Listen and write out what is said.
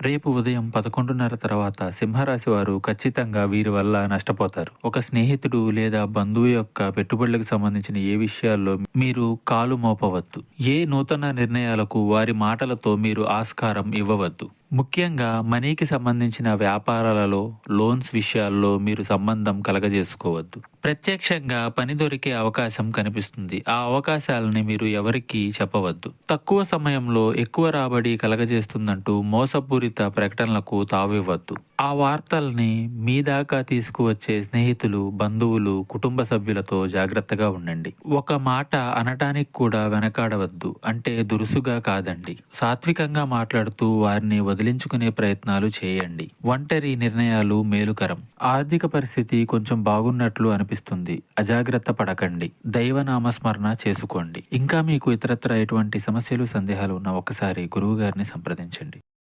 రేపు ఉదయం 11:30 తర్వాత సింహరాశి వారు ఖచ్చితంగా వీరి వల్ల నష్టపోతారు. ఒక స్నేహితుడు లేదా బంధువు యొక్క పెట్టుబడులకు సంబంధించిన ఏ విషయాల్లో మీరు కాలు మోపవద్దు. ఏ నూతన నిర్ణయాలకు వారి మాటలతో మీరు ఆస్కారం ఇవ్వవద్దు. ముఖ్యంగా మనీకి సంబంధించిన వ్యాపారాలలో, లోన్స్ విషయాల్లో మీరు సంబంధం కలగజేసుకోవద్దు. ప్రత్యక్షంగా పని దొరికే అవకాశం కనిపిస్తుంది. ఆ అవకాశాలని మీరు ఎవరికీ చెప్పవద్దు. తక్కువ సమయంలో ఎక్కువ రాబడి కలగజేస్తుందంటూ మోసపూరిత ప్రకటనలకు తావివ్వద్దు. ఆ వార్తల్ని మీ దాకా తీసుకువచ్చే స్నేహితులు, బంధువులు, కుటుంబ సభ్యులతో జాగ్రత్తగా ఉండండి. ఒక మాట అనటానికి కూడా వెనకాడవద్దు. అంటే దురుసుగా కాదండి, సాత్వికంగా మాట్లాడుతూ వారిని వదిలించుకునే ప్రయత్నాలు చేయండి. ఒంటరి నిర్ణయాలు మేలుకరం. ఆర్థిక పరిస్థితి కొంచెం బాగున్నట్లు అనిపిస్తుంది. అజాగ్రత్త పడకండి. దైవనామస్మరణ చేసుకోండి. ఇంకా మీకు ఇతరత్ర ఎటువంటి సమస్యలు, సందేహాలు ఉన్నా ఒకసారి గురువు గారిని సంప్రదించండి.